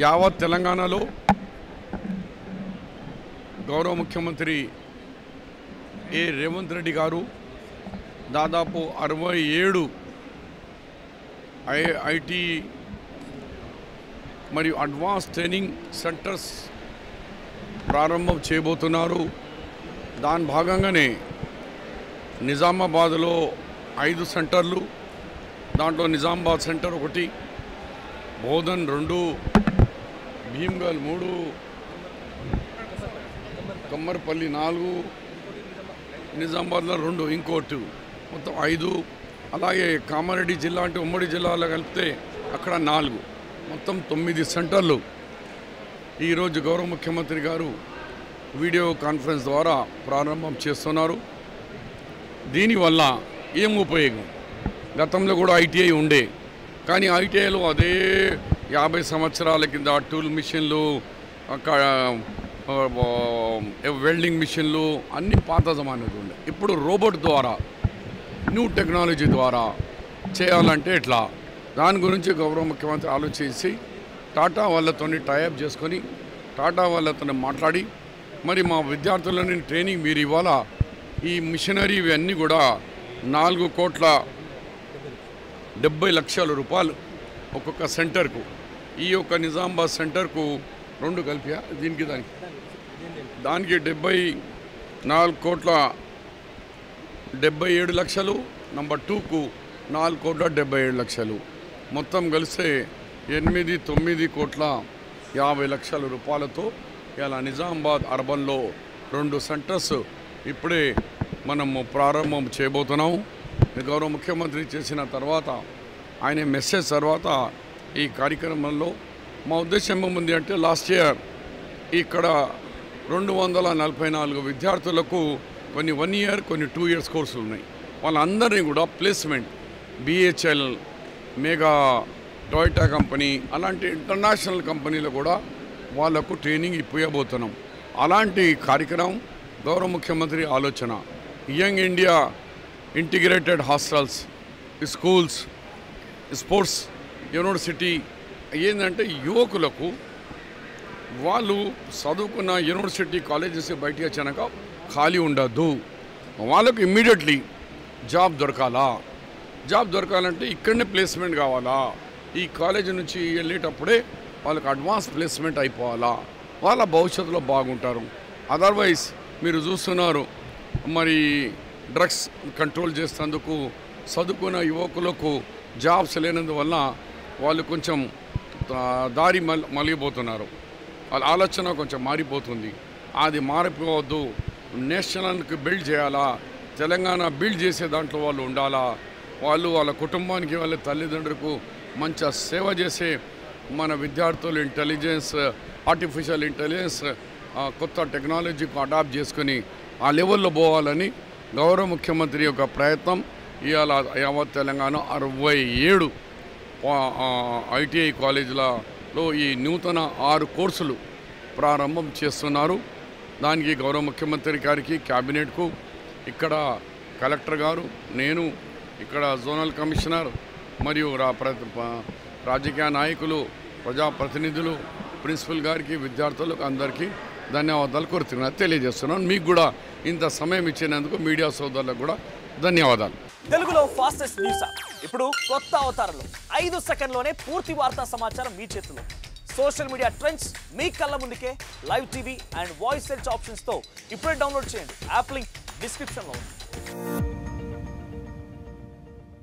యావత్ తెలంగాణలో గౌరవ ముఖ్యమంత్రి రేవంత్ రెడ్డి గారు దాదాపు 67 ఐటీ మరియు అడ్వాన్స్ ట్రైనింగ్ సెంటర్స్ ప్రారంభం చేయబోతున్నారు. దాని భాగంగానే నిజామాబాద్లో 5 సెంటర్లు, దాంట్లో నిజామాబాద్ సెంటర్ 1, బోధన్ 2, భీమ్గల్ 3, కమ్మర్పల్లి 4, నిజామాబాద్లో 2, ఇంకోటి మొత్తం 5. అలాగే కామారెడ్డి జిల్లా అంటే ఉమ్మడి జిల్లాలో కలిపితే అక్కడ 4, మొత్తం 9 సెంటర్లు ఈరోజు గౌరవ ముఖ్యమంత్రి గారు వీడియో కాన్ఫరెన్స్ ద్వారా ప్రారంభం చేస్తున్నారు. దీనివల్ల ఏం ఉపయోగం? గతంలో కూడా ఐటీఐ ఉండే, కానీ ఐటీఐలో అదే 50 సంవత్సరాల కింద టూల్ మిషన్లు, వెల్డింగ్ మిషన్లు అన్నీ పాత జమానాలు ఉండే. ఇప్పుడు రోబోట్ ద్వారా, న్యూ టెక్నాలజీ ద్వారా చేయాలంటే ఎట్లా? దాని గురించి గౌరవ ముఖ్యమంత్రి ఆలోచించి టాటా వాళ్ళతో టైఅప్ చేసుకొని టాటా వాళ్ళతో మాట్లాడి మరి మా విద్యార్థులని ట్రైనింగ్ మీరు ఇవాళ ఈ మిషనరీ ఇవన్నీ కూడా 4,70,00,000 రూపాయలు ఒక్కొక్క సెంటర్కు. ఈ యొక్క నిజామాబాద్ సెంటర్కు 2 కలిపా దానికి 74,77,00,000, నంబర్ 2కు 4,77,00,000, మొత్తం కలిస్తే 8,9,50,00,000 రూపాయలతో ఇలా నిజామాబాద్ అర్బన్లో 2 సెంటర్స్ ఇప్పుడే మనము ప్రారంభం చేయబోతున్నాము. గౌరవ ముఖ్యమంత్రి చేసిన తర్వాత ఆయన మెసేజ్ తర్వాత ఈ కార్యక్రమంలో మా ఉద్దేశం ఏముంది అంటే, లాస్ట్ ఇయర్ ఇక్కడ 244 విద్యార్థులకు కొన్ని 1 ఇయర్, కొన్ని 2 ఇయర్స్ కోర్సులు ఉన్నాయి. వాళ్ళందరినీ కూడా placement BHL, mega, Toyota company అలాంటి ఇంటర్నేషనల్ కంపెనీలు కూడా వాళ్లకు ట్రైనింగ్ ఇవ్వబోతున్నాం. అలాంటి కార్యక్రమం గౌరవ ముఖ్యమంత్రి ఆలోచన. Young India integrated hostels, schools, sports university ఏంటంటే యువకులకు వాళ్ళు చదువుకున్న యూనివర్సిటీ కాలేజెస్ బయటికి వచ్చాక ఖాళీ ఉండద్దు, వాళ్ళకు ఇమ్మీడియట్లీ జాబ్ దొరకాలా. జాబ్ దొరకాలంటే ఇక్కడనే ప్లేస్మెంట్ కావాలా. ఈ కాలేజీ నుంచి వెళ్ళేటప్పుడే వాళ్ళకి అడ్వాన్స్ ప్లేస్మెంట్ అయిపోవాలా, వాళ్ళ భవిష్యత్తులో బాగుంటారు. అదర్వైజ్ మీరు చూస్తున్నారు మరి డ్రగ్స్ కంట్రోల్ చేసేందుకు చదువుకున్న యువకులకు జాబ్స్ లేనందువల్ల వాళ్ళు కొంచెం దారి మలిగిపోతున్నారు. వాళ్ళ ఆలోచన కొంచెం మారిపోతుంది. అది మారిపోవద్దు. నేషనల్కి బిల్డ్ చేయాలా, తెలంగాణ బిల్డ్ చేసే దాంట్లో వాళ్ళు ఉండాలా. వాళ్ళు వాళ్ళ కుటుంబానికి, వాళ్ళ తల్లిదండ్రులకు మంచి సేవ చేసే మన విద్యార్థులు ఇంటెలిజెన్స్, ఆర్టిఫిషియల్ ఇంటెలిజెన్స్, కొత్త టెక్నాలజీకి అడాప్ట్ చేసుకుని ఆ లెవెల్లో పోవాలని గౌరవ ముఖ్యమంత్రి యొక్క ప్రయత్నం. ఇవాళ యావత్ తెలంగాణ 67 ఐటీఐ కాలేజీలలో ఈ నూతన 6 కోర్సులు ప్రారంభం చేస్తున్నారు. దానికి గౌరవ ముఖ్యమంత్రి గారికి, క్యాబినెట్కు, ఇక్కడ కలెక్టర్ గారు, నేను, ఇక్కడ జోనల్ కమిషనర్ మరియు రాజకీయ నాయకులు, ప్రజాప్రతినిధులు, ప్రిన్సిపల్ గారికి, విద్యార్థులకు అందరికీ ధన్యవాదాలు తెలియజేస్తున్నాను. మీకు కూడా ఇంత సమయం ఇచ్చినందుకు మీడియా సోదరులకు కూడా ధన్యవాదాలు. తెలుగులో ఫాస్టెస్ట్ న్యూస్ ఇప్పుడు కొత్త అవతారంలో 5 సెకండ్లోనే పూర్తి వార్తా సమాచారం మీ చేతిలో. సోషల్ మీడియా ట్రెండ్స్ మీ కళ్ళ ముందుకే live TV and voice search ఆప్షన్స్తో ఇప్పుడే డౌన్లోడ్ చేయండి. యాప్ లింక్ డిస్క్రిప్షన్లో ఉంది.